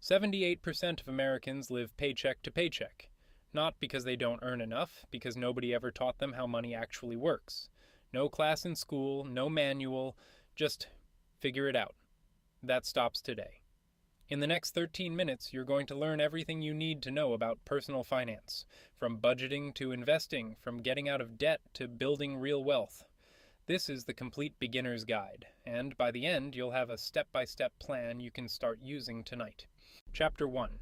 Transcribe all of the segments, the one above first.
78% of Americans live paycheck to paycheck. Not because they don't earn enough, because nobody ever taught them how money actually works. No class in school, no manual, just figure it out. That stops today. In the next 13 minutes, you're going to learn everything you need to know about personal finance, from budgeting to investing, from getting out of debt to building real wealth. This is the complete beginner's guide, and by the end, you'll have a step-by-step plan you can start using tonight. Chapter 1.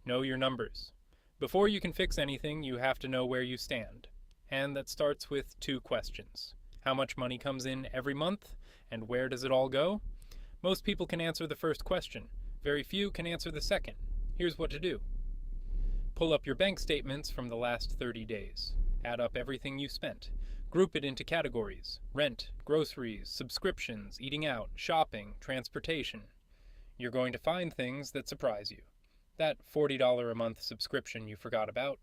Know your numbers. Before you can fix anything, you have to know where you stand. And that starts with 2 questions. How much money comes in every month, and where does it all go? Most people can answer the first question. Very few can answer the second. Here's what to do. Pull up your bank statements from the last 30 days. Add up everything you spent. Group it into categories: rent, groceries, subscriptions, eating out, shopping, transportation. You're going to find things that surprise you. That $40 a month subscription you forgot about,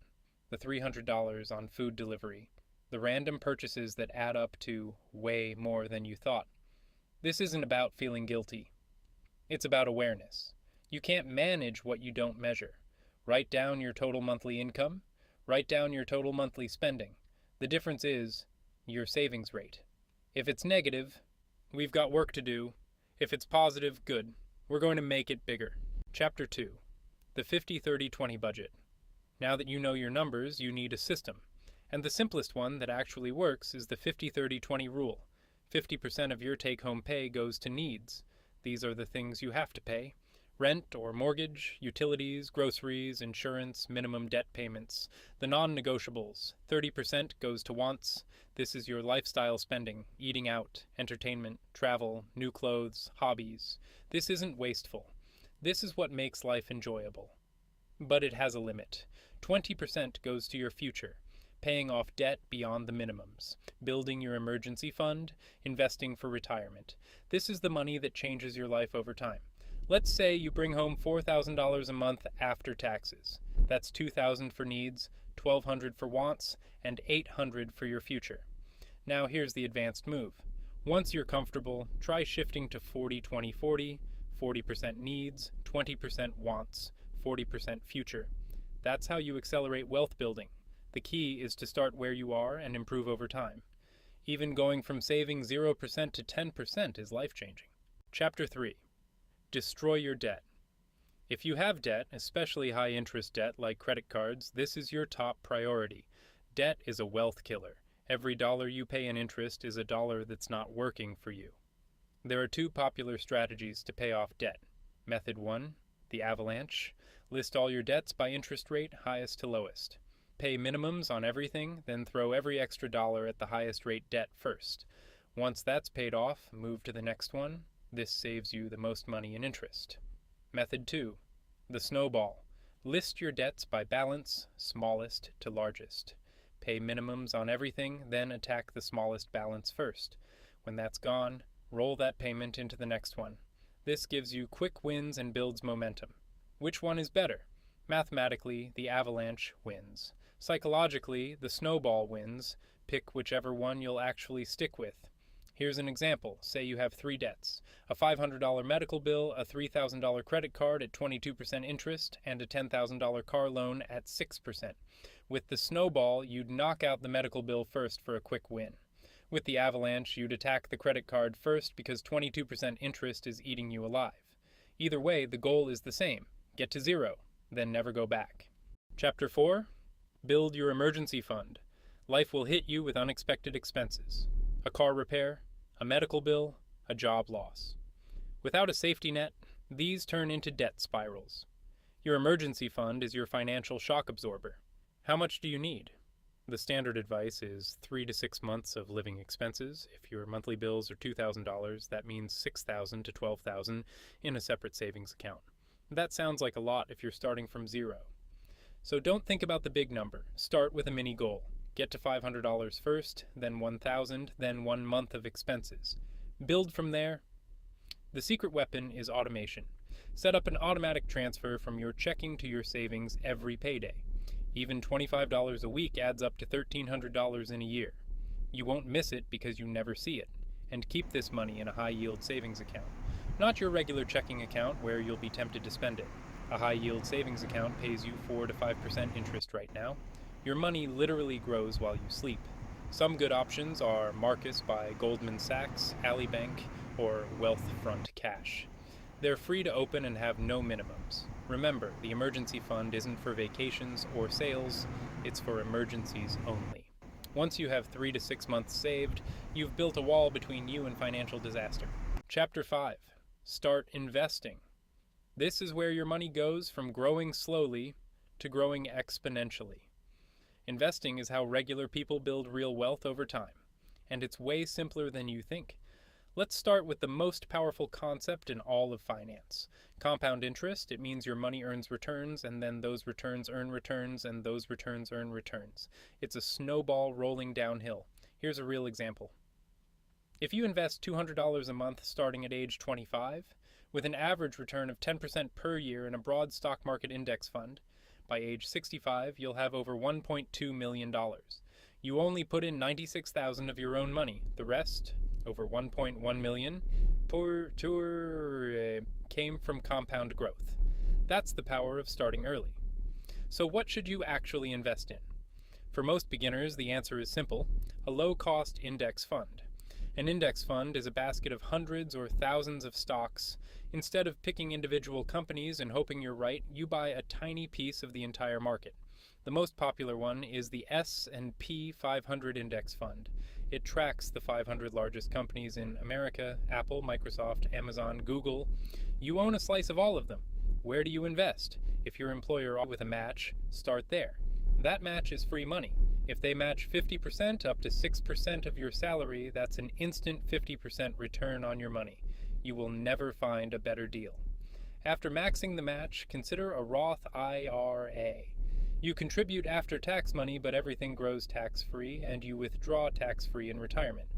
the $300 on food delivery, the random purchases that add up to way more than you thought. This isn't about feeling guilty. It's about awareness. You can't manage what you don't measure. Write down your total monthly income. Write down your total monthly spending. The difference is your savings rate. If it's negative, we've got work to do. If it's positive, good. We're going to make it bigger. Chapter 2. The 50-30-20 budget. Now that you know your numbers, you need a system. And the simplest one that actually works is the 50-30-20 rule. 50% of your take-home pay goes to needs. These are the things you have to pay: rent or mortgage, utilities, groceries, insurance, minimum debt payments. The non-negotiables. 30% goes to wants. This is your lifestyle spending: eating out, entertainment, travel, new clothes, hobbies. This isn't wasteful. This is what makes life enjoyable. But it has a limit. 20% goes to your future: paying off debt beyond the minimums, building your emergency fund, investing for retirement. This is the money that changes your life over time. Let's say you bring home $4,000 a month after taxes. That's $2,000 for needs, $1,200 for wants, and $800 for your future. Now here's the advanced move. Once you're comfortable, try shifting to 40-20-40, 40% needs, 20% wants, 40% future. That's how you accelerate wealth building. The key is to start where you are and improve over time. Even going from saving 0% to 10% is life-changing. Chapter 3. Destroy your debt. If you have debt, especially high-interest debt like credit cards, this is your top priority. Debt is a wealth killer. Every dollar you pay in interest is a dollar that's not working for you. There are 2 popular strategies to pay off debt. Method 1, the avalanche. List all your debts by interest rate, highest to lowest. Pay minimums on everything, then throw every extra dollar at the highest rate debt first. Once that's paid off, move to the next one. This saves you the most money in interest. Method 2. The snowball. List your debts by balance, smallest to largest. Pay minimums on everything, then attack the smallest balance first. When that's gone, roll that payment into the next one. This gives you quick wins and builds momentum. Which one is better? Mathematically, the avalanche wins. Psychologically, the snowball wins. Pick whichever one you'll actually stick with. Here's an example. Say you have 3 debts: a $500 medical bill, a $3,000 credit card at 22% interest, and a $10,000 car loan at 6%. With the snowball, you'd knock out the medical bill first for a quick win. With the avalanche, you'd attack the credit card first because 22% interest is eating you alive. Either way, the goal is the same: get to 0, then never go back. Chapter 4. Build your emergency fund. Life will hit you with unexpected expenses. A car repair, a medical bill, a job loss. Without a safety net, these turn into debt spirals. Your emergency fund is your financial shock absorber. How much do you need? The standard advice is 3 to 6 months of living expenses. If your monthly bills are $2,000, that means $6,000 to $12,000 in a separate savings account. That sounds like a lot if you're starting from 0. So don't think about the big number. Start with a mini goal. Get to $500 first, then $1,000, then 1 month of expenses. Build from there. The secret weapon is automation. Set up an automatic transfer from your checking to your savings every payday. Even $25 a week adds up to $1,300 in a year. You won't miss it because you never see it. And keep this money in a high-yield savings account. Not your regular checking account where you'll be tempted to spend it. A high-yield savings account pays you 4 to 5% interest right now. Your money literally grows while you sleep. Some good options are Marcus by Goldman Sachs, Ally Bank, or Wealthfront Cash. They're free to open and have no minimums. Remember, the emergency fund isn't for vacations or sales, it's for emergencies only. Once you have 3 to 6 months saved, you've built a wall between you and financial disaster. Chapter 5. Start investing. This is where your money goes from growing slowly to growing exponentially. Investing is how regular people build real wealth over time, and it's way simpler than you think. Let's start with the most powerful concept in all of finance. Compound interest. It means your money earns returns, and then those returns earn returns, and those returns earn returns. It's a snowball rolling downhill. Here's a real example. If you invest $200 a month starting at age 25, with an average return of 10% per year in a broad stock market index fund, by age 65, you'll have over $1.2 million. You only put in $96,000 of your own money. The rest, over $1.1 million, came from compound growth. That's the power of starting early. So what should you actually invest in? For most beginners, the answer is simple: a low-cost index fund. An index fund is a basket of hundreds or thousands of stocks. Instead of picking individual companies and hoping you're right, you buy a tiny piece of the entire market. The most popular one is the S&P 500 Index Fund. It tracks the 500 largest companies in America: Apple, Microsoft, Amazon, Google. You own a slice of all of them. Where do you invest? If your employer offers with a match, start there. That match is free money. If they match 50% up to 6% of your salary, that's an instant 50% return on your money. You will never find a better deal. After maxing the match, consider a Roth IRA. You contribute after-tax money, but everything grows tax-free, and you withdraw tax-free in retirement.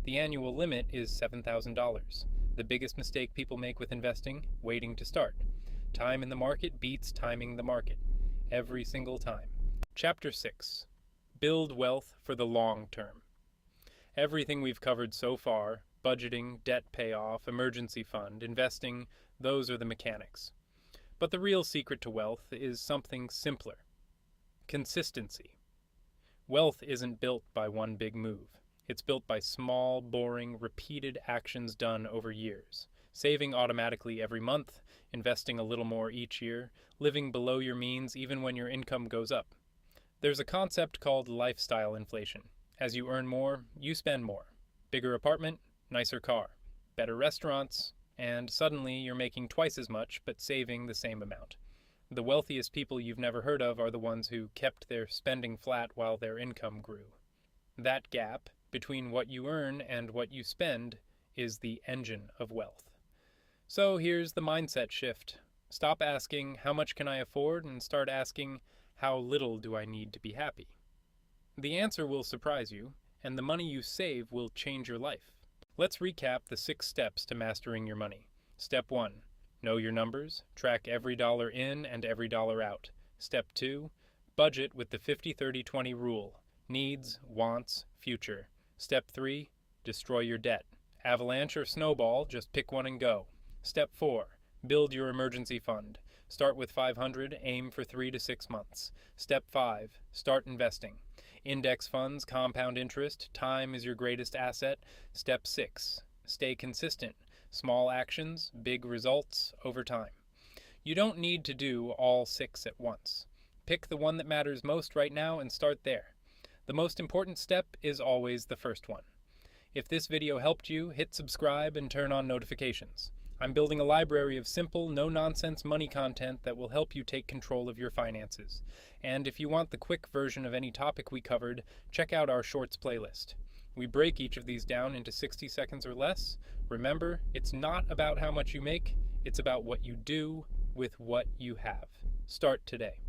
The annual limit is $7,000. The biggest mistake people make with investing: waiting to start. Time in the market beats timing the market. Every single time. Chapter 6. Build wealth for the long term. Everything we've covered so far, budgeting, debt payoff, emergency fund, investing, those are the mechanics. But the real secret to wealth is something simpler: consistency. Wealth isn't built by one big move. It's built by small, boring, repeated actions done over years. Saving automatically every month, investing a little more each year, living below your means even when your income goes up. There's a concept called lifestyle inflation. As you earn more, you spend more. Bigger apartment, nicer car, better restaurants, and suddenly you're making twice as much but saving the same amount. The wealthiest people you've never heard of are the ones who kept their spending flat while their income grew. That gap between what you earn and what you spend is the engine of wealth. So here's the mindset shift. Stop asking, how much can I afford, and start asking, how little do I need to be happy? The answer will surprise you, and the money you save will change your life. Let's recap the 6 steps to mastering your money. Step 1. Know your numbers. Track every dollar in and every dollar out. Step 2. Budget with the 50-30-20 rule. Needs, wants, future. Step 3. Destroy your debt. Avalanche or snowball, just pick one and go. Step 4. Build your emergency fund. Start with $500, aim for 3 to 6 months. Step 5. Start investing. Index funds, compound interest, time is your greatest asset. Step 6. Stay consistent. Small actions, big results over time. You don't need to do all 6 at once. Pick the one that matters most right now and start there. The most important step is always the first one. If this video helped you, hit subscribe and turn on notifications. I'm building a library of simple, no-nonsense money content that will help you take control of your finances. And if you want the quick version of any topic we covered, check out our Shorts playlist. We break each of these down into 60 seconds or less. Remember, it's not about how much you make, it's about what you do with what you have. Start today.